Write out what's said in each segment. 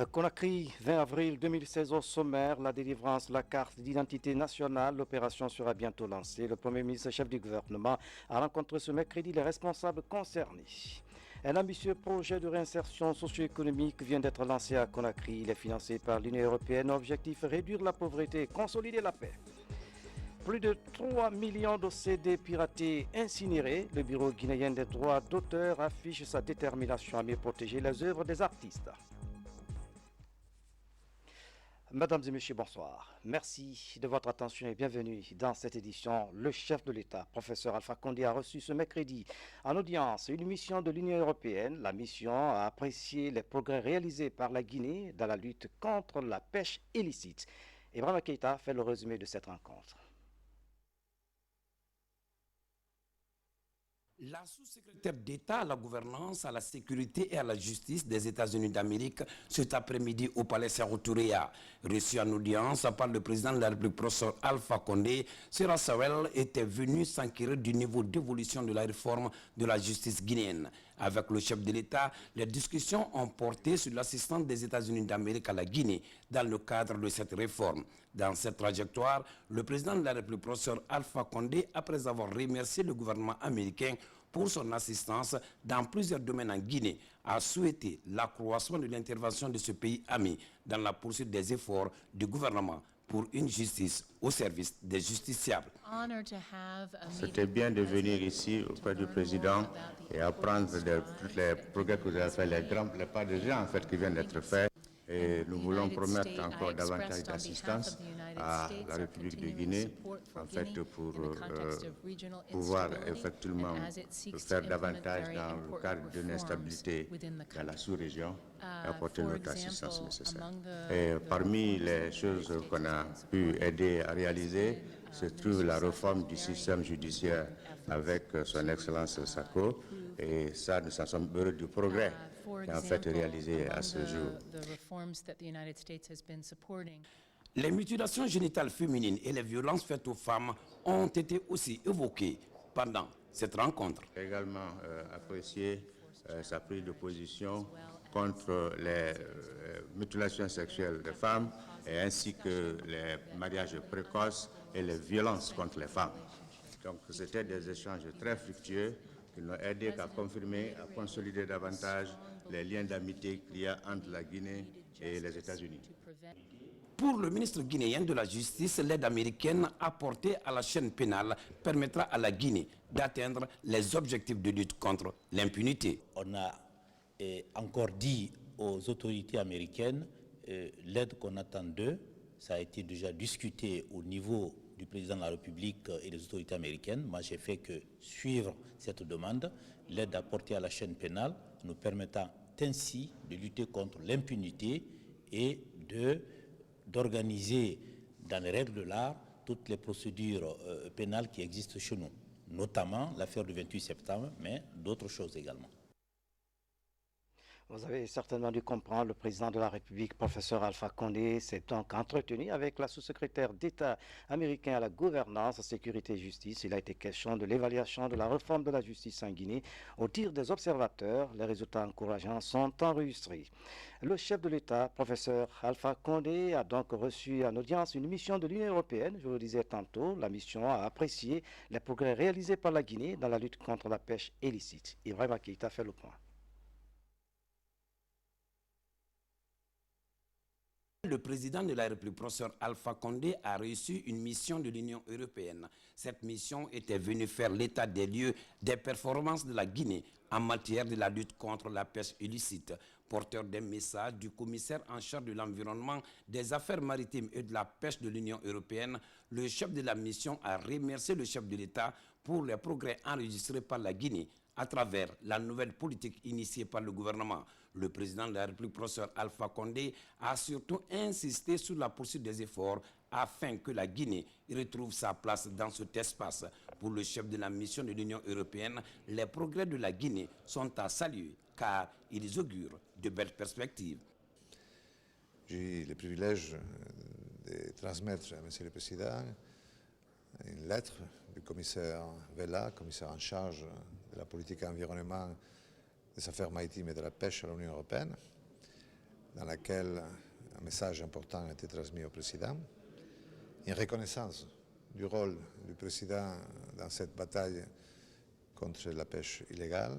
Conakry, 20 avril 2016 au sommaire, la délivrance de la carte d'identité nationale. L'opération sera bientôt lancée. Le Premier ministre, chef du gouvernement, a rencontré ce mercredi les responsables concernés. Un ambitieux projet de réinsertion socio-économique vient d'être lancé à Conakry. Il est financé par l'Union européenne. Objectif, réduire la pauvreté et consolider la paix. Plus de 3 millions de CD piratés incinérés, le Bureau guinéen des droits d'auteur affiche sa détermination à mieux protéger les œuvres des artistes. Mesdames et messieurs, bonsoir. Merci de votre attention et bienvenue dans cette édition. Le chef de l'État, professeur Alpha Condé, a reçu ce mercredi en audience une mission de l'Union européenne. La mission a apprécié les progrès réalisés par la Guinée dans la lutte contre la pêche illicite. Ibrahima Keïta fait le résumé de cette rencontre. La sous-secrétaire d'État à la gouvernance, à la sécurité et à la justice des États-Unis d'Amérique cet après-midi au palais Sékou Touré, reçue en audience par le président de la République, professeur Alpha Condé, Sera Sawel était venu s'enquérir du niveau d'évolution de la réforme de la justice guinéenne. Avec le chef de l'État, les discussions ont porté sur l'assistance des États-Unis d'Amérique à la Guinée dans le cadre de cette réforme. Dans cette trajectoire, le président de la République, professeur Alpha Condé, après avoir remercié le gouvernement américain pour son assistance dans plusieurs domaines en Guinée, a souhaité l'accroissement de l'intervention de ce pays ami dans la poursuite des efforts du gouvernement pour une justice au service des justiciables. C'était bien de venir ici auprès du président et apprendre tous les progrès que vous avez fait, les pas de gens en fait qui viennent d'être faits. Et nous voulons promettre encore davantage d'assistance à la République de Guinée, en fait, pour pouvoir effectivement faire davantage dans le cadre de l'instabilité dans la sous-région et apporter notre assistance nécessaire. Et parmi les choses qu'on a pu aider à réaliser, se trouve la réforme du système judiciaire avec son Excellence Sako, et ça, nous en sommes heureux du progrès qui est en fait réalisé à ce jour. Les mutilations génitales féminines et les violences faites aux femmes ont été aussi évoquées pendant cette rencontre. J'ai également apprécié sa prise de position contre les mutilations sexuelles des femmes et ainsi que les mariages précoces et les violences contre les femmes. Donc c'était des échanges très fructueux qui nous ont aidé à confirmer, à consolider davantage les liens d'amitié qu'il y a entre la Guinée et les États-Unis. Pour le ministre guinéen de la Justice, l'aide américaine apportée à la chaîne pénale permettra à la Guinée d'atteindre les objectifs de lutte contre l'impunité. On a encore dit aux autorités américaines l'aide qu'on attend d'eux. Ça a été déjà discuté au niveau du président de la République et des autorités américaines. Moi, j'ai fait que suivre cette demande. L'aide apportée à la chaîne pénale nous permettant ainsi de lutter contre l'impunité et d'organiser dans les règles de l'art toutes les procédures pénales qui existent chez nous, notamment l'affaire du 28 septembre, mais d'autres choses également. Vous avez certainement dû comprendre, le président de la République, professeur Alpha Condé, s'est donc entretenu avec la sous-secrétaire d'État américain à la gouvernance, sécurité et justice. Il a été question de l'évaluation de la réforme de la justice en Guinée. Au tir des observateurs, les résultats encourageants sont enregistrés. Le chef de l'État, professeur Alpha Condé, a donc reçu en audience une mission de l'Union européenne. Je vous le disais tantôt, la mission a apprécié les progrès réalisés par la Guinée dans la lutte contre la pêche illicite. Ibrahima Keïta fait le point. Le président de la République, professeur Alpha Condé, a reçu une mission de l'Union européenne. Cette mission était venue faire l'état des lieux des performances de la Guinée en matière de la lutte contre la pêche illicite. Porteur d'un message du commissaire en charge de l'environnement, des affaires maritimes et de la pêche de l'Union européenne, le chef de la mission a remercié le chef de l'État pour les progrès enregistrés par la Guinée à travers la nouvelle politique initiée par le gouvernement. Le président de la République, professeur Alpha Condé, a surtout insisté sur la poursuite des efforts afin que la Guinée retrouve sa place dans cet espace. Pour le chef de la mission de l'Union européenne, les progrès de la Guinée sont à saluer car ils augurent de belles perspectives. J'ai eu le privilège de transmettre à M. le Président une lettre du commissaire Vella, commissaire en charge de la politique environnement, des affaires maritimes et de la pêche à l'Union européenne, dans laquelle un message important a été transmis au président, une reconnaissance du rôle du président dans cette bataille contre la pêche illégale,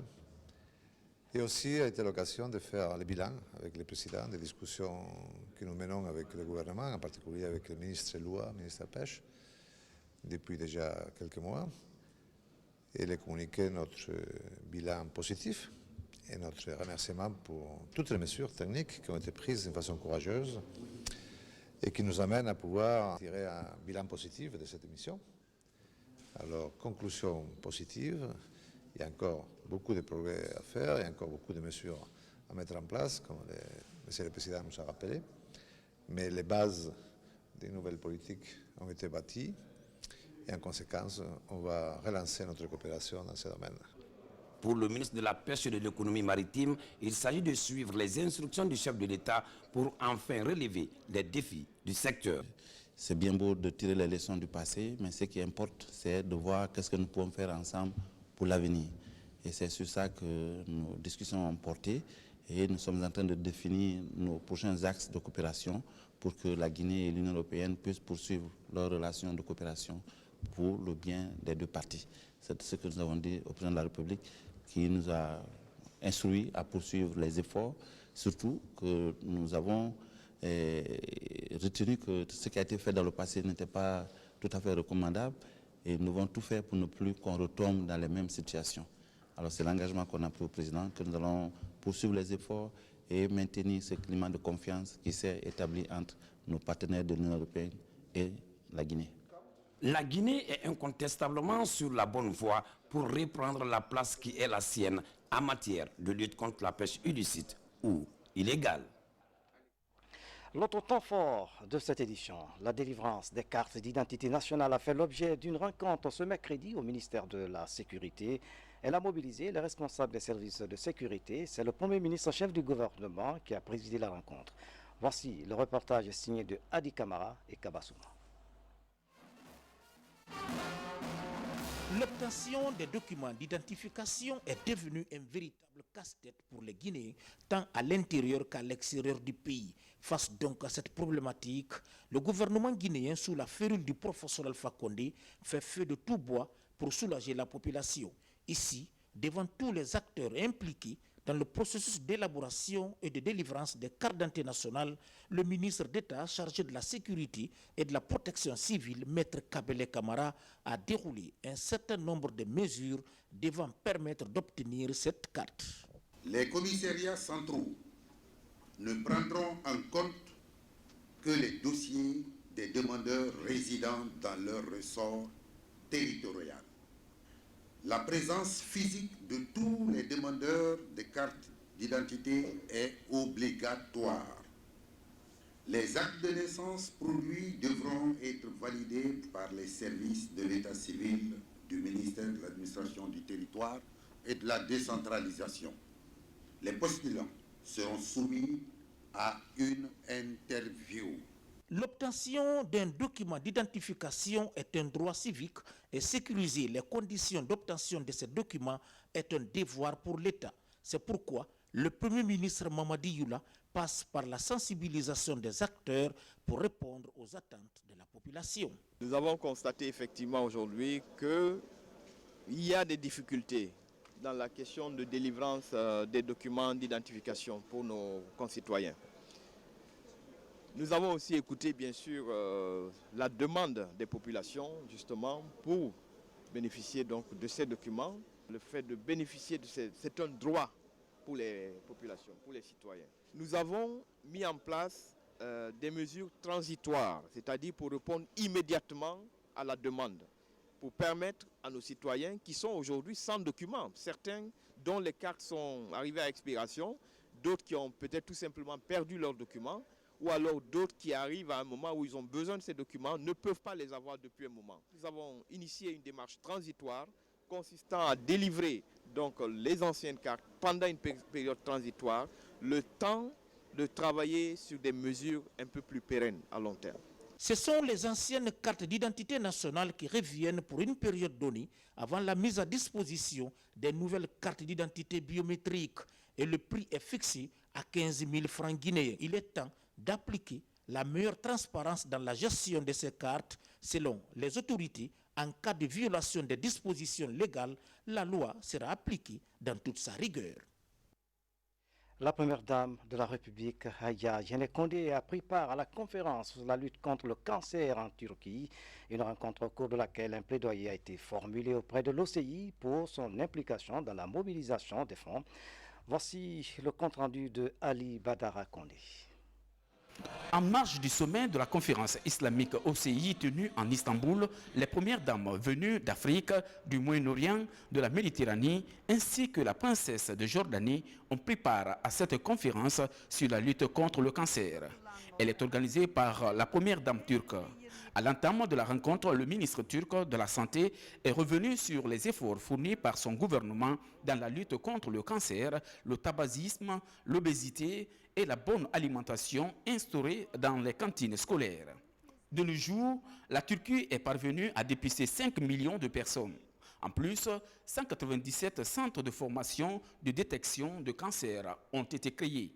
et aussi a été l'occasion de faire le bilan avec le président des discussions que nous menons avec le gouvernement, en particulier avec le ministre Loua, ministre de la Pêche, depuis déjà quelques mois, et de communiquer notre bilan positif et notre remerciement pour toutes les mesures techniques qui ont été prises d'une façon courageuse et qui nous amènent à pouvoir tirer un bilan positif de cette mission. Alors, conclusion positive, il y a encore beaucoup de progrès à faire, il y a encore beaucoup de mesures à mettre en place, comme Monsieur le Président nous a rappelé, mais les bases des nouvelles politiques ont été bâties et en conséquence, on va relancer notre coopération dans ce domaine. Pour le ministre de la Pêche et de l'économie maritime, il s'agit de suivre les instructions du chef de l'État pour enfin relever les défis du secteur. C'est bien beau de tirer les leçons du passé, mais ce qui importe, c'est de voir qu'est-ce que nous pouvons faire ensemble pour l'avenir. Et c'est sur ça que nos discussions ont porté et nous sommes en train de définir nos prochains axes de coopération pour que la Guinée et l'Union européenne puissent poursuivre leurs relations de coopération pour le bien des deux parties. C'est ce que nous avons dit au président de la République, qui nous a instruit à poursuivre les efforts, surtout que nous avons retenu que ce qui a été fait dans le passé n'était pas tout à fait recommandable et nous devons tout faire pour ne plus qu'on retombe dans les mêmes situations. Alors c'est l'engagement qu'on a pris au président, que nous allons poursuivre les efforts et maintenir ce climat de confiance qui s'est établi entre nos partenaires de l'Union européenne et la Guinée. La Guinée est incontestablement sur la bonne voie pour reprendre la place qui est la sienne en matière de lutte contre la pêche illicite ou illégale. L'autre temps fort de cette édition, la délivrance des cartes d'identité nationale a fait l'objet d'une rencontre ce mercredi au ministère de la Sécurité. Elle a mobilisé les responsables des services de sécurité. C'est le Premier ministre chef du gouvernement qui a présidé la rencontre. Voici le reportage signé de Adi Kamara et Kabasouma. L'obtention des documents d'identification est devenue un véritable casse-tête pour les Guinéens, tant à l'intérieur qu'à l'extérieur du pays. Face donc à cette problématique, le gouvernement guinéen, sous la férule du professeur Alpha Condé, fait feu de tout bois pour soulager la population. Ici, devant tous les acteurs impliqués dans le processus d'élaboration et de délivrance des cartes d'identité nationales, le ministre d'État chargé de la sécurité et de la protection civile, Maître Kabele Kamara, a déroulé un certain nombre de mesures devant permettre d'obtenir cette carte. Les commissariats centraux ne prendront en compte que les dossiers des demandeurs résidant dans leur ressort territorial. La présence physique de tous les demandeurs de cartes d'identité est obligatoire. Les actes de naissance produits devront être validés par les services de l'état civil du ministère de l'administration du territoire et de la décentralisation. Les postulants seront soumis à une interview. L'obtention d'un document d'identification est un droit civique et sécuriser les conditions d'obtention de ces documents est un devoir pour l'État. C'est pourquoi le Premier ministre Mamadi Youla passe par la sensibilisation des acteurs pour répondre aux attentes de la population. Nous avons constaté effectivement aujourd'hui qu'il y a des difficultés dans la question de délivrance des documents d'identification pour nos concitoyens. Nous avons aussi écouté bien sûr la demande des populations justement pour bénéficier donc de ces documents. Le fait de bénéficier de c'est un droit pour les populations, pour les citoyens. Nous avons mis en place des mesures transitoires, c'est-à-dire pour répondre immédiatement à la demande, pour permettre à nos citoyens qui sont aujourd'hui sans documents, certains dont les cartes sont arrivées à expiration, d'autres qui ont peut-être tout simplement perdu leurs documents, ou alors d'autres qui arrivent à un moment où ils ont besoin de ces documents, ne peuvent pas les avoir depuis un moment. Nous avons initié une démarche transitoire consistant à délivrer donc les anciennes cartes pendant une période transitoire, le temps de travailler sur des mesures un peu plus pérennes à long terme. Ce sont les anciennes cartes d'identité nationale qui reviennent pour une période donnée avant la mise à disposition des nouvelles cartes d'identité biométriques et le prix est fixé à 15 000 francs guinéens. Il est temps d'appliquer la meilleure transparence dans la gestion de ces cartes. Selon les autorités, en cas de violation des dispositions légales, la loi sera appliquée dans toute sa rigueur. La première dame de la République, Aya Yene Kondé, a pris part à la conférence sur la lutte contre le cancer en Turquie, une rencontre au cours de laquelle un plaidoyer a été formulé auprès de l'OCI pour son implication dans la mobilisation des fonds. Voici le compte-rendu de Ali Badara Kondé. En marge du sommet de la conférence islamique OCI tenue en Istanbul, les premières dames venues d'Afrique, du Moyen-Orient, de la Méditerranée, ainsi que la princesse de Jordanie ont pris part à cette conférence sur la lutte contre le cancer. Elle est organisée par la première dame turque. À l'entame de la rencontre, le ministre turc de la Santé est revenu sur les efforts fournis par son gouvernement dans la lutte contre le cancer, le tabagisme, l'obésité et la bonne alimentation instaurée dans les cantines scolaires. De nos jours, la Turquie est parvenue à dépister 5 millions de personnes. En plus, 197 centres de formation de détection de cancer ont été créés.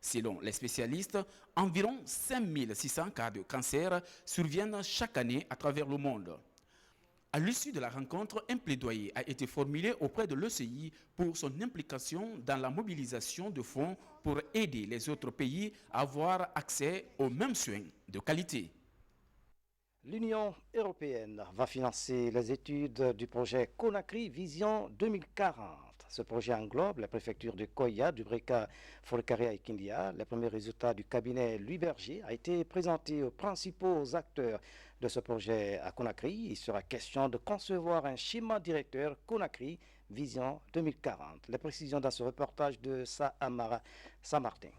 Selon les spécialistes, environ 5600 cas de cancer surviennent chaque année à travers le monde. À l'issue de la rencontre, un plaidoyer a été formulé auprès de l'OCI pour son implication dans la mobilisation de fonds pour aider les autres pays à avoir accès aux mêmes soins de qualité. L'Union européenne va financer les études du projet Conakry Vision 2040. Ce projet englobe les préfectures de Koya, Dubreka, Forcaria et Kindia. Les premiers résultats du cabinet Louis Berger a été présenté aux principaux acteurs de ce projet à Conakry. Il sera question de concevoir un schéma directeur Conakry Vision 2040. Les précisions dans ce reportage de Saamara Samartin.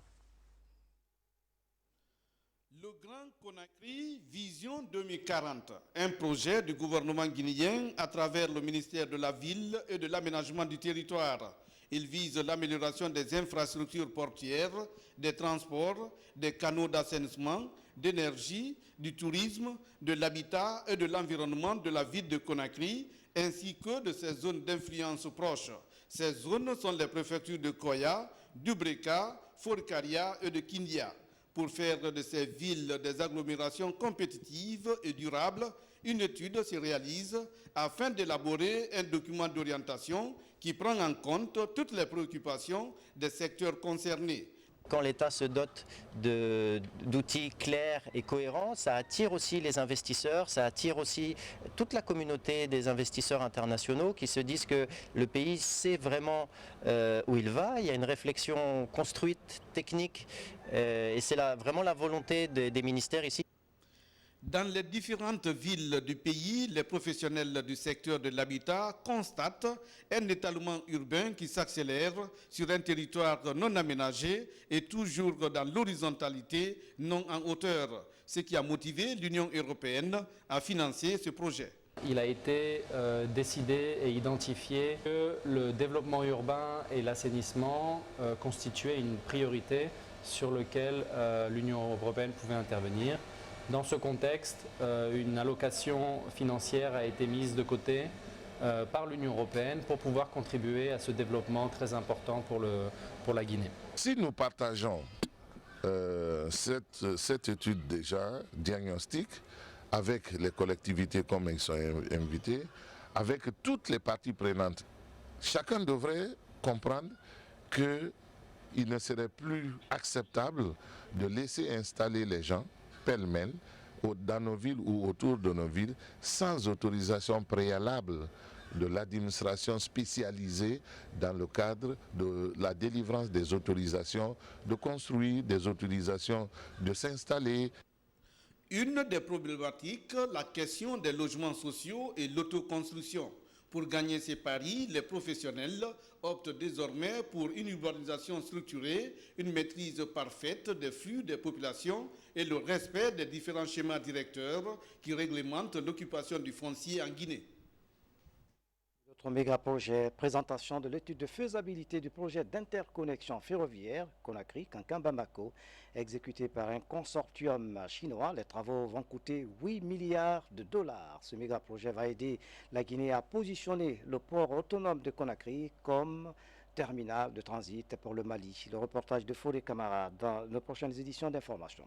Le Grand Conakry Vision 2040, un projet du gouvernement guinéen à travers le ministère de la Ville et de l'Aménagement du Territoire. Il vise l'amélioration des infrastructures portuaires, des transports, des canaux d'assainissement, d'énergie, du tourisme, de l'habitat et de l'environnement de la ville de Conakry, ainsi que de ses zones d'influence proches. Ces zones sont les préfectures de Koya, Dubreka, Forcaria et de Kindia. Pour faire de ces villes des agglomérations compétitives et durables, une étude se réalise afin d'élaborer un document d'orientation qui prend en compte toutes les préoccupations des secteurs concernés. Quand l'État se dote d'outils clairs et cohérents, ça attire aussi les investisseurs, ça attire aussi toute la communauté des investisseurs internationaux qui se disent que le pays sait vraiment où il va. Il y a une réflexion construite, technique, et c'est vraiment la volonté des ministères ici. Dans les différentes villes du pays, les professionnels du secteur de l'habitat constatent un étalement urbain qui s'accélère sur un territoire non aménagé et toujours dans l'horizontalité, non en hauteur, ce qui a motivé l'Union européenne à financer ce projet. Il a été décidé et identifié que le développement urbain et l'assainissement constituaient une priorité sur laquelle l'Union européenne pouvait intervenir. Dans ce contexte, une allocation financière a été mise de côté par l'Union européenne pour pouvoir contribuer à ce développement très important pour la Guinée. Si nous partageons cette étude déjà diagnostique avec les collectivités comme elles sont invitées, avec toutes les parties prenantes, chacun devrait comprendre qu'il ne serait plus acceptable de laisser installer les gens pêle-mêle dans nos villes ou autour de nos villes sans autorisation préalable de l'administration spécialisée dans le cadre de la délivrance des autorisations de construire, des autorisations de s'installer. Une des problématiques, la question des logements sociaux et l'autoconstruction. Pour gagner ces paris, les professionnels optent désormais pour une urbanisation structurée, une maîtrise parfaite des flux des populations et le respect des différents schémas directeurs qui réglementent l'occupation du foncier en Guinée. Autre méga-projet, présentation de l'étude de faisabilité du projet d'interconnexion ferroviaire Conakry-Kankan-Bamako, exécuté par un consortium chinois. Les travaux vont coûter 8 milliards de dollars. Ce méga-projet va aider la Guinée à positionner le port autonome de Conakry comme terminal de transit pour le Mali. Le reportage de Fodé Camara dans nos prochaines éditions d'information.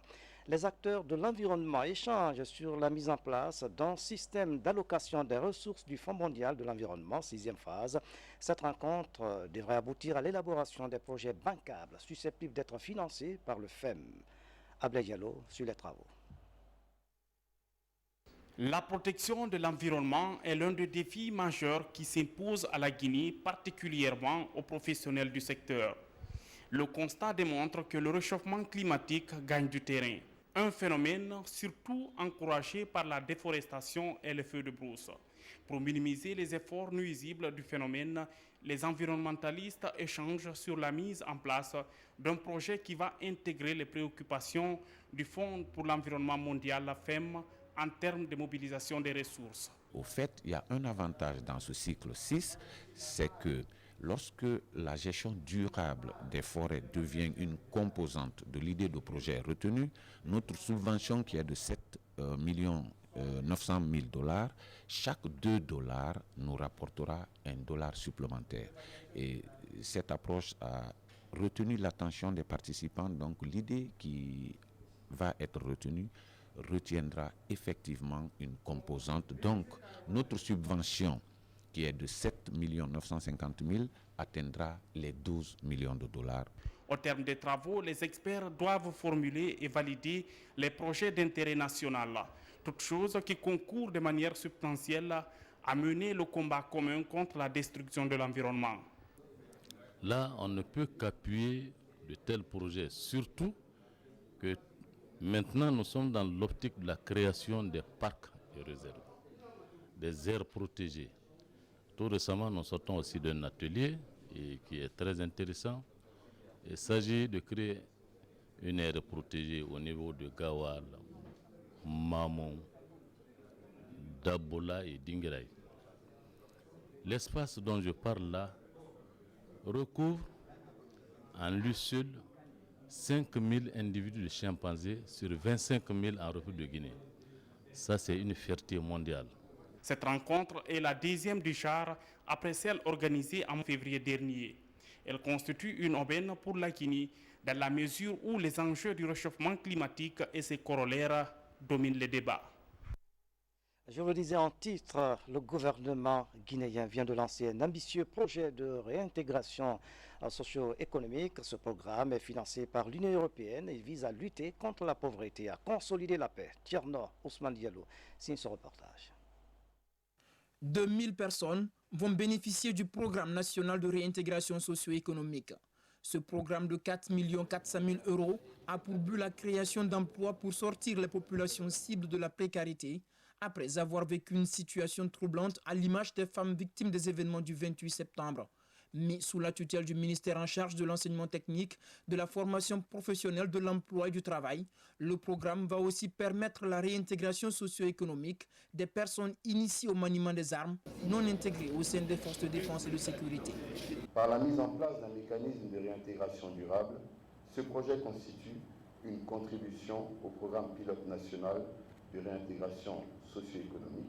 Les acteurs de l'environnement échangent sur la mise en place d'un système d'allocation des ressources du Fonds mondial de l'environnement, 6e phase. Cette rencontre devrait aboutir à l'élaboration des projets bancables susceptibles d'être financés par le FEM. Ablaye Diallo sur les travaux. La protection de l'environnement est l'un des défis majeurs qui s'impose à la Guinée, particulièrement aux professionnels du secteur. Le constat démontre que le réchauffement climatique gagne du terrain. Un phénomène surtout encouragé par la déforestation et les feux de brousse. Pour minimiser les efforts nuisibles du phénomène, les environnementalistes échangent sur la mise en place d'un projet qui va intégrer les préoccupations du Fonds pour l'environnement mondial, FEM, en termes de mobilisation des ressources. Au fait, il y a un avantage dans ce cycle 6, c'est que lorsque la gestion durable des forêts devient une composante de l'idée de projet retenu, notre subvention qui est de 7,9 millions $, chaque $2 nous rapportera $1 supplémentaire. Et cette approche a retenu l'attention des participants, donc l'idée qui va être retenue retiendra effectivement une composante. Donc notre subvention qui est de 7,950 millions atteindra les 12 millions $. Au terme des travaux, les experts doivent formuler et valider les projets d'intérêt national, toutes choses qui concourent de manière substantielle à mener le combat commun contre la destruction de l'environnement. Là, on ne peut qu'appuyer de tels projets, surtout que maintenant nous sommes dans l'optique de la création des parcs et réserves, des aires protégées. Tout récemment, nous sortons aussi d'un atelier qui est très intéressant. Il s'agit de créer une aire protégée au niveau de Gawal, Mamon, Dabola et Dinguiraï. L'espace dont je parle là recouvre en lui seul 5 000 individus de chimpanzés sur 25 000 en République de Guinée. Ça, c'est une fierté mondiale. Cette rencontre est la 10e du genre après celle organisée en février dernier. Elle constitue une aubaine pour la Guinée dans la mesure où les enjeux du réchauffement climatique et ses corollaires dominent les débats. Je vous le disais en titre, le gouvernement guinéen vient de lancer un ambitieux projet de réintégration socio-économique. Ce programme est financé par l'Union européenne et vise à lutter contre la pauvreté, à consolider la paix. Tierno Ousmane Diallo signe ce reportage. 2000 personnes vont bénéficier du programme national de réintégration socio-économique. Ce programme de 4 400 000 € a pour but la création d'emplois pour sortir les populations cibles de la précarité après avoir vécu une situation troublante à l'image des femmes victimes des événements du 28 septembre. Mais sous la tutelle du ministère en charge de l'enseignement technique, de la formation professionnelle, de l'emploi et du travail, le programme va aussi permettre la réintégration socio-économique des personnes initiées au maniement des armes non intégrées au sein des forces de défense et de sécurité. Par la mise en place d'un mécanisme de réintégration durable, ce projet constitue une contribution au programme pilote national de réintégration socio-économique.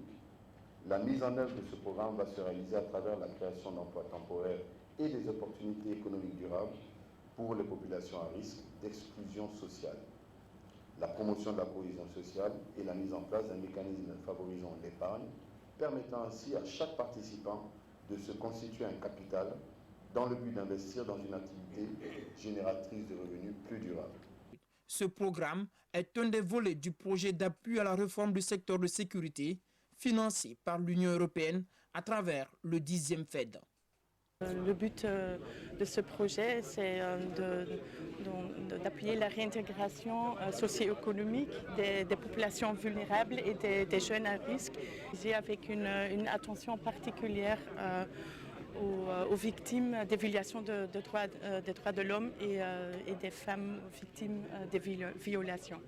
La mise en œuvre de ce programme va se réaliser à travers la création d'emplois temporaires et des opportunités économiques durables pour les populations à risque d'exclusion sociale, la promotion de la cohésion sociale et la mise en place d'un mécanisme favorisant l'épargne, permettant ainsi à chaque participant de se constituer un capital dans le but d'investir dans une activité génératrice de revenus plus durable. Ce programme est un des volets du projet d'appui à la réforme du secteur de sécurité financé par l'Union européenne à travers le 10e FED. Le but de ce projet, c'est d'appuyer la réintégration socio-économique des populations vulnérables et des jeunes à risque, avec une attention particulière aux victimes des violations des droits de l'homme et des femmes victimes des violations.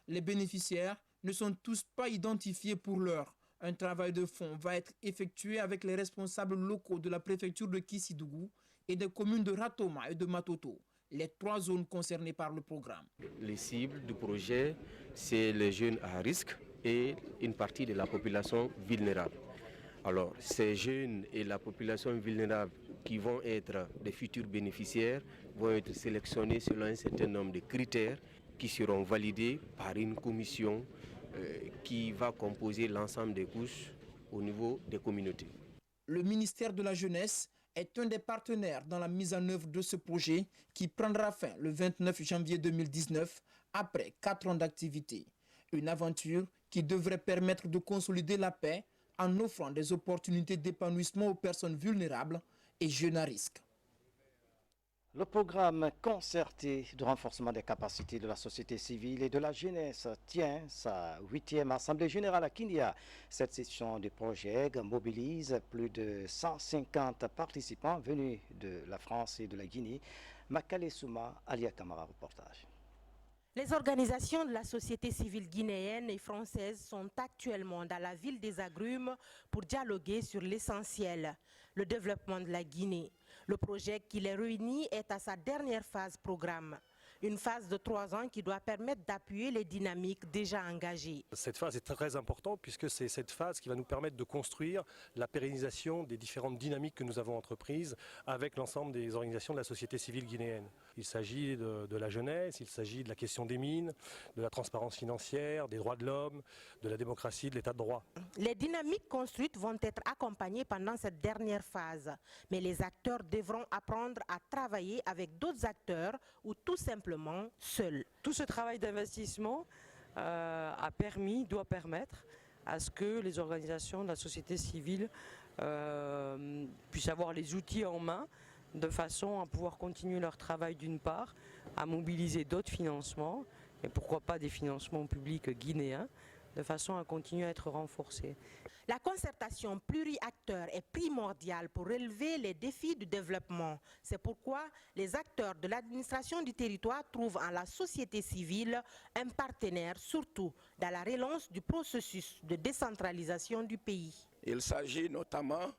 Les bénéficiaires ne sont tous pas identifiés pour l'heure. Un travail de fond va être effectué avec les responsables locaux de la préfecture de Kissidougou et des communes de Ratoma et de Matoto, les 3 zones concernées par le programme. Les cibles du projet, c'est les jeunes à risque et une partie de la population vulnérable. Alors, ces jeunes et la population vulnérable qui vont être les futurs bénéficiaires vont être sélectionnés selon un certain nombre de critères qui seront validés par une commission qui va composer l'ensemble des couches au niveau des communautés. Le ministère de la Jeunesse est un des partenaires dans la mise en œuvre de ce projet qui prendra fin le 29 janvier 2019 après 4 ans d'activité. Une aventure qui devrait permettre de consolider la paix en offrant des opportunités d'épanouissement aux personnes vulnérables et jeunes à risque. Le programme concerté de renforcement des capacités de la société civile et de la jeunesse tient sa 8e Assemblée générale à Kindia. Cette session du projet mobilise plus de 150 participants venus de la France et de la Guinée. Makale Souma, Alia Kamara, reportage. Les organisations de la société civile guinéenne et française sont actuellement dans la ville des Agrumes pour dialoguer sur l'essentiel, le développement de la Guinée. Le projet qui les réunit est à sa dernière phase programme. Une phase de 3 ans qui doit permettre d'appuyer les dynamiques déjà engagées. Cette phase est très importante puisque c'est cette phase qui va nous permettre de construire la pérennisation des différentes dynamiques que nous avons entreprises avec l'ensemble des organisations de la société civile guinéenne. Il s'agit de la jeunesse, il s'agit de la question des mines, de la transparence financière, des droits de l'homme, de la démocratie, de l'état de droit. Les dynamiques construites vont être accompagnées pendant cette dernière phase, mais les acteurs devront apprendre à travailler avec d'autres acteurs ou tout simplement seuls. Tout ce travail d'investissement doit permettre à ce que les organisations de la société civile puissent avoir les outils en main de façon à pouvoir continuer leur travail d'une part, à mobiliser d'autres financements, et pourquoi pas des financements publics guinéens, de façon à continuer à être renforcés. La concertation pluri-acteurs est primordiale pour relever les défis du développement. C'est pourquoi les acteurs de l'administration du territoire trouvent en la société civile un partenaire, surtout dans la relance du processus de décentralisation du pays. Il s'agit notamment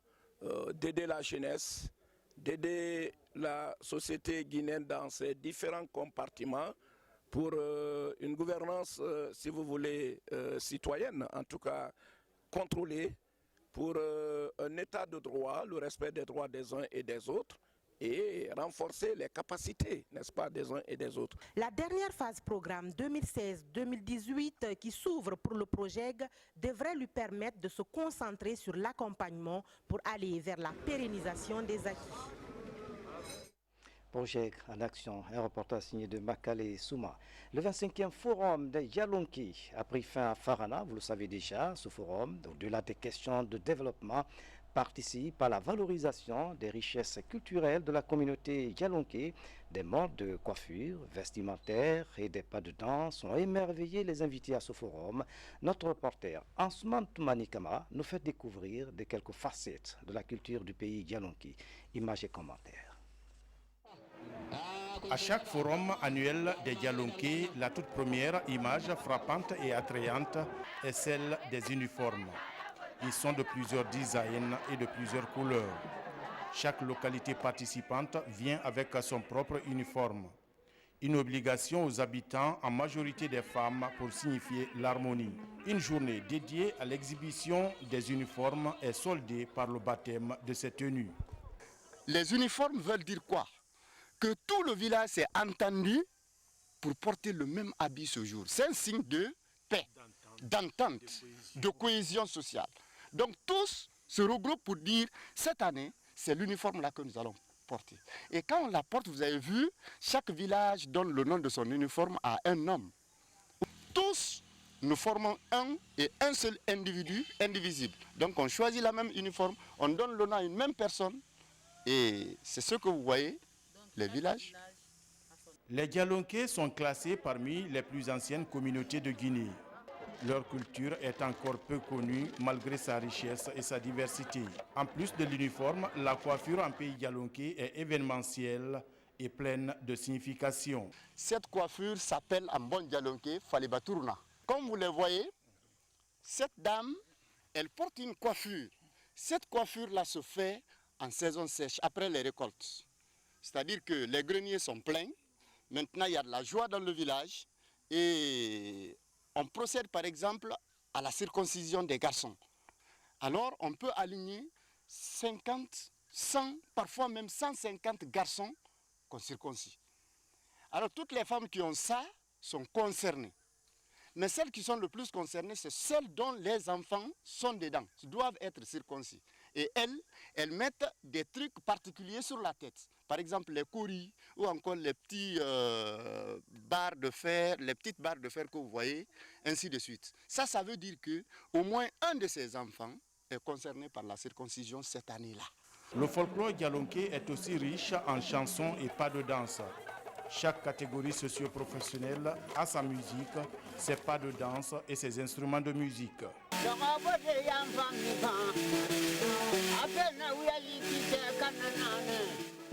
d'aider la jeunesse, d'aider la société guinéenne dans ses différents compartiments pour une gouvernance, si vous voulez, citoyenne, en tout cas contrôlée, pour un état de droit, le respect des droits des uns et des autres, et renforcer les capacités, n'est-ce pas, des uns et des autres. La dernière phase programme 2016-2018 qui s'ouvre pour le projet devrait lui permettre de se concentrer sur l'accompagnement pour aller vers la pérennisation des acquis. Projet en action, un reportage signé de Makale Souma. Le 25e forum de Yalonki a pris fin à Farana, vous le savez déjà. Ce forum, au-delà des questions de développement, participe à la valorisation des richesses culturelles de la communauté Yalonki. Des modes de coiffure, vestimentaires et des pas de danse ont émerveillé les invités à ce forum. Notre reporter Ansoumane Toumani Kamara nous fait découvrir de quelques facettes de la culture du pays Yalonki. Images et commentaires. À chaque forum annuel des Yalonki, la toute première image frappante et attrayante est celle des uniformes. Ils sont de plusieurs designs et de plusieurs couleurs. Chaque localité participante vient avec son propre uniforme. Une obligation aux habitants, en majorité des femmes, pour signifier l'harmonie. Une journée dédiée à l'exhibition des uniformes est soldée par le baptême de ces tenues. Les uniformes veulent dire quoi? Que tout le village s'est entendu pour porter le même habit ce jour. C'est un signe de paix, d'entente, de cohésion sociale. Donc tous se regroupent pour dire, cette année, c'est l'uniforme là que nous allons porter. Et quand on la porte, vous avez vu, chaque village donne le nom de son uniforme à un homme. Tous, nous formons un et un seul individu, indivisible. Donc on choisit la même uniforme, on donne le nom à une même personne. Et c'est ce que vous voyez. Les villages. Les Yalonké sont classés parmi les plus anciennes communautés de Guinée. Leur culture est encore peu connue malgré sa richesse et sa diversité. En plus de l'uniforme, la coiffure en pays Yalonké est événementielle et pleine de signification. Cette coiffure s'appelle en bon Yalonké Falibatourna. Comme vous le voyez, cette dame, elle porte une coiffure. Cette coiffure-là se fait en saison sèche, après les récoltes. C'est-à-dire que les greniers sont pleins. Maintenant, il y a de la joie dans le village. Et on procède par exemple à la circoncision des garçons. Alors, on peut aligner 50 100, parfois même 150 garçons qu'on circoncis. Alors toutes les femmes qui ont ça sont concernées. Mais celles qui sont le plus concernées, c'est celles dont les enfants sont dedans, doivent être circoncis. Et elles mettent des trucs particuliers sur la tête. Par exemple, les coris ou encore les petits barres de fer, les petites barres de fer que vous voyez, ainsi de suite. Ça veut dire qu'au moins un de ces enfants est concerné par la circoncision cette année-là. Le folklore dialonké est aussi riche en chansons et pas de danse. Chaque catégorie socio-professionnelle a sa musique, ses pas de danse et ses instruments de musique.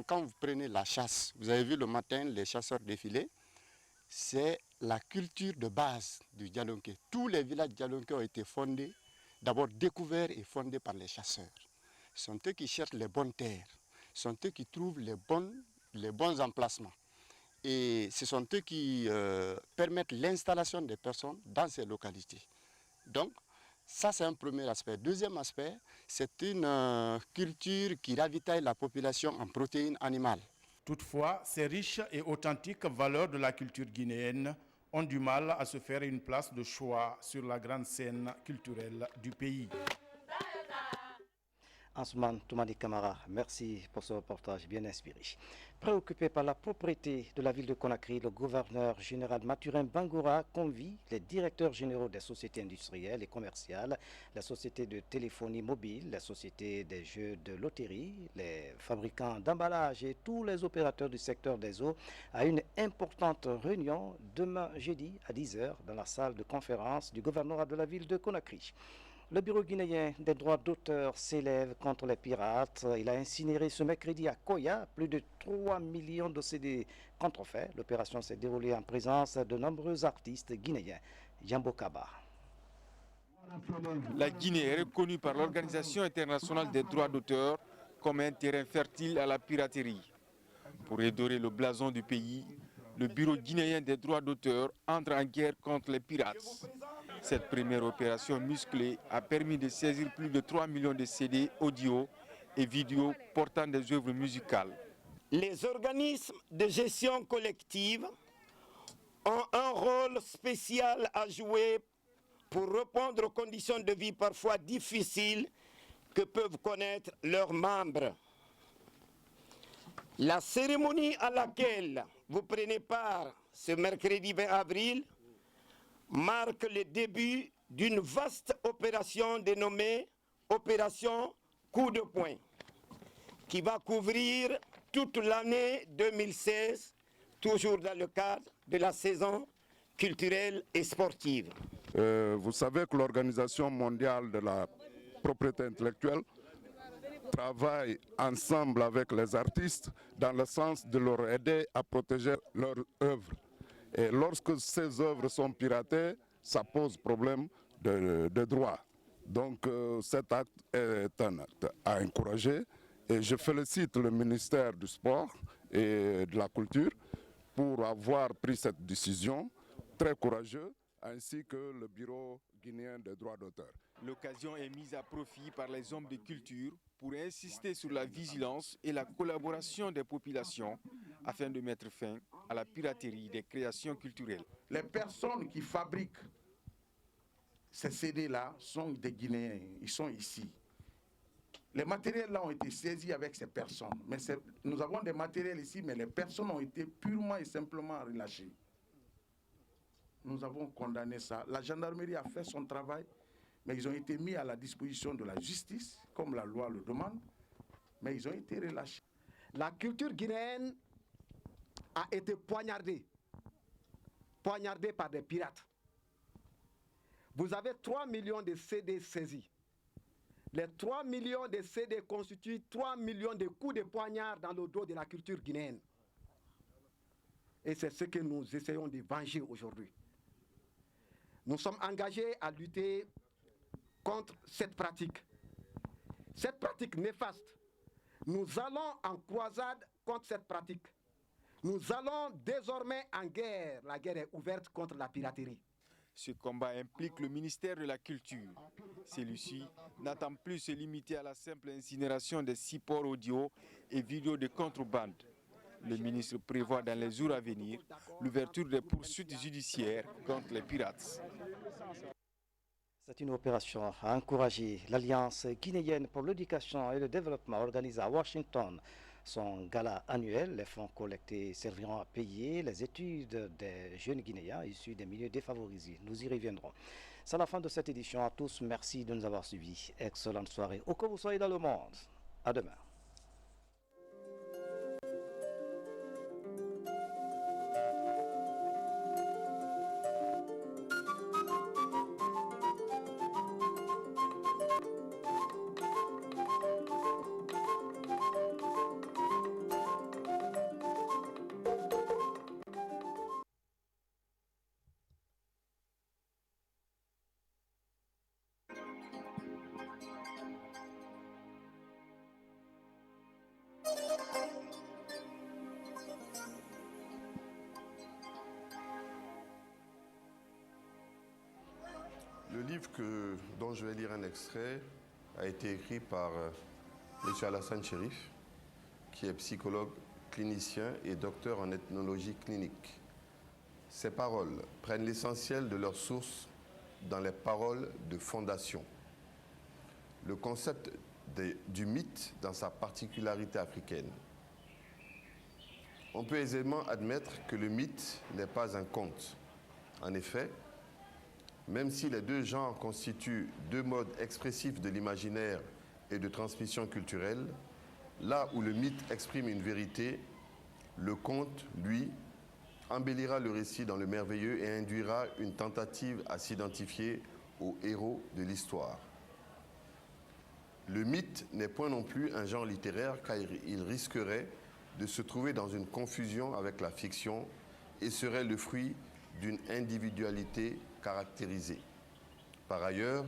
Quand vous prenez la chasse, vous avez vu le matin les chasseurs défiler, c'est la culture de base du dialonké. Tous les villages dialonké ont été fondés, d'abord découverts et fondés par les chasseurs. Ce sont eux qui cherchent les bonnes terres, ce sont eux qui trouvent les bons emplacements. Et ce sont eux qui permettent l'installation des personnes dans ces localités. Donc, ça c'est un premier aspect. Deuxième aspect, c'est une culture qui ravitaille la population en protéines animales. Toutefois, ces riches et authentiques valeurs de la culture guinéenne ont du mal à se faire une place de choix sur la grande scène culturelle du pays. Ansoumane Toumani Kamara, merci pour ce reportage bien inspiré. Préoccupé par la propriété de la ville de Conakry, le gouverneur général Mathurin Bangoura convie les directeurs généraux des sociétés industrielles et commerciales, les sociétés de téléphonie mobile, les sociétés des jeux de loterie, les fabricants d'emballage et tous les opérateurs du secteur des eaux à une importante réunion demain jeudi à 10h dans la salle de conférence du gouvernorat de la ville de Conakry. Le bureau guinéen des droits d'auteur s'élève contre les pirates. Il a incinéré ce mercredi à Koya plus de 3 millions de CD contrefaits. L'opération s'est déroulée en présence de nombreux artistes guinéens. Jambo Kaba. La Guinée est reconnue par l'Organisation internationale des droits d'auteur comme un terrain fertile à la piraterie. Pour redorer le blason du pays, le bureau guinéen des droits d'auteur entre en guerre contre les pirates. Cette première opération musclée a permis de saisir plus de 3 millions de CD audio et vidéo portant des œuvres musicales. Les organismes de gestion collective ont un rôle spécial à jouer pour répondre aux conditions de vie parfois difficiles que peuvent connaître leurs membres. La cérémonie à laquelle vous prenez part ce mercredi 20 avril marque le début d'une vaste opération dénommée Opération Coup de poing, qui va couvrir toute l'année 2016, toujours dans le cadre de la saison culturelle et sportive. Vous savez que l'Organisation mondiale de la propriété intellectuelle travaille ensemble avec les artistes dans le sens de leur aider à protéger leurs œuvres. Et lorsque ces œuvres sont piratées, ça pose problème de droit. Donc cet acte est un acte à encourager et je félicite le ministère du Sport et de la Culture pour avoir pris cette décision très courageuse, ainsi que le Bureau guinéen des droits d'auteur. L'occasion est mise à profit par les hommes de culture pour insister sur la vigilance et la collaboration des populations afin de mettre fin à la piraterie des créations culturelles. Les personnes qui fabriquent ces CD-là sont des Guinéens, ils sont ici. Les matériels là ont été saisis avec ces personnes. Mais nous avons des matériels ici, mais les personnes ont été purement et simplement relâchées. Nous avons condamné ça. La gendarmerie a fait son travail, mais ils ont été mis à la disposition de la justice, comme la loi le demande, mais ils ont été relâchés. La culture guinéenne a été poignardée par des pirates. Vous avez 3 millions de CD saisis. Les 3 millions de CD constituent 3 millions de coups de poignard dans le dos de la culture guinéenne. Et c'est ce que nous essayons de venger aujourd'hui. Nous sommes engagés à lutter contre cette pratique. Cette pratique néfaste. Nous allons en croisade contre cette pratique. Nous allons désormais en guerre. La guerre est ouverte contre la piraterie. Ce combat implique le ministère de la Culture. Celui-ci n'attend plus se limiter à la simple incinération des supports audio et vidéo de contrebande. Le ministre prévoit dans les jours à venir l'ouverture des poursuites judiciaires contre les pirates. C'est une opération à encourager. L'Alliance guinéenne pour l'éducation et le développement organise à Washington son gala annuel. Les fonds collectés serviront à payer les études des jeunes Guinéens issus des milieux défavorisés. Nous y reviendrons. C'est la fin de cette édition. À tous, merci de nous avoir suivis. Excellente soirée. Où que vous soyez dans le monde. À demain. Le livre dont je vais lire un extrait a été écrit par M. Alassane Chérif, qui est psychologue, clinicien et docteur en ethnologie clinique. Ces paroles prennent l'essentiel de leur source dans les paroles de fondation. Le concept du mythe dans sa particularité africaine. On peut aisément admettre que le mythe n'est pas un conte. En effet, même si les deux genres constituent deux modes expressifs de l'imaginaire et de transmission culturelle, là où le mythe exprime une vérité, le conte, lui, embellira le récit dans le merveilleux et induira une tentative à s'identifier aux héros de l'histoire. Le mythe n'est point non plus un genre littéraire car il risquerait de se trouver dans une confusion avec la fiction et serait le fruit d'une individualité caractérisée. Par ailleurs,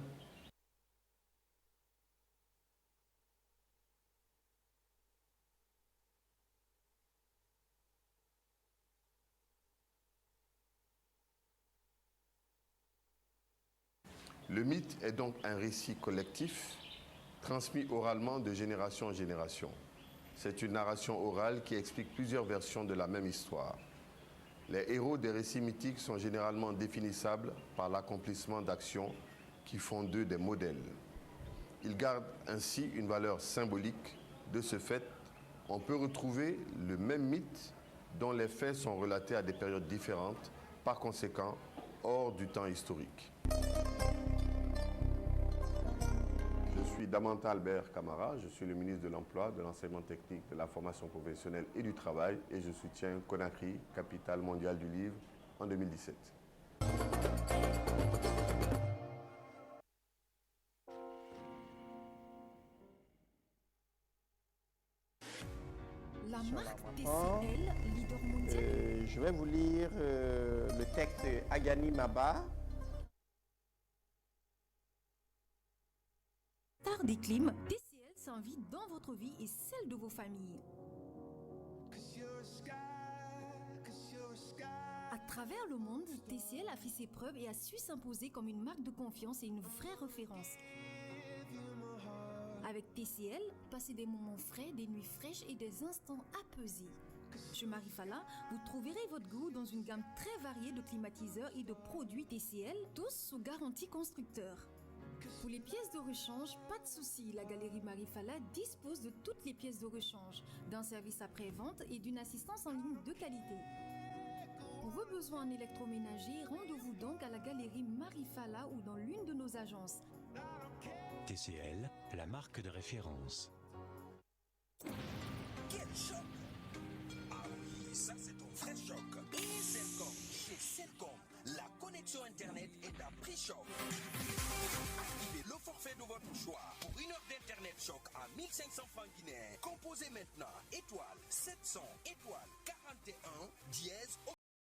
le mythe est donc un récit collectif transmis oralement de génération en génération. C'est une narration orale qui explique plusieurs versions de la même histoire. Les héros des récits mythiques sont généralement définissables par l'accomplissement d'actions qui font d'eux des modèles. Ils gardent ainsi une valeur symbolique. De ce fait, on peut retrouver le même mythe dont les faits sont relatés à des périodes différentes, par conséquent, hors du temps historique. Je suis Damanta Albert Camara, je suis le ministre de l'Emploi, de l'Enseignement technique, de la formation professionnelle et du travail et je soutiens Conakry, capitale mondiale du livre, en 2017. La marque TCL, leader mondial. Je vais vous lire le texte Agani Maba. Star des clims, TCL s'invite dans votre vie et celle de vos familles. À travers le monde, TCL a fait ses preuves et a su s'imposer comme une marque de confiance et une vraie référence. Avec TCL, passez des moments frais, des nuits fraîches et des instants apaisés. Chez Marifala, vous trouverez votre goût dans une gamme très variée de climatiseurs et de produits TCL, tous sous garantie constructeur. Pour les pièces de rechange, pas de souci, la Galerie Marifala dispose de toutes les pièces de rechange, d'un service après-vente et d'une assistance en ligne de qualité. Pour vos besoins en électroménager, rendez-vous donc à la Galerie Marifala ou dans l'une de nos agences. TCL, la marque de référence. Quel choc! Ah oui, ça c'est un vrai choc. Et Cellcom, chez Cellcom, la connexion Internet est à prix choc. Activez le forfait de votre choix pour une heure d'Internet choc à 1500 francs guinéens. Composez maintenant étoile 700 étoile 41 dièse.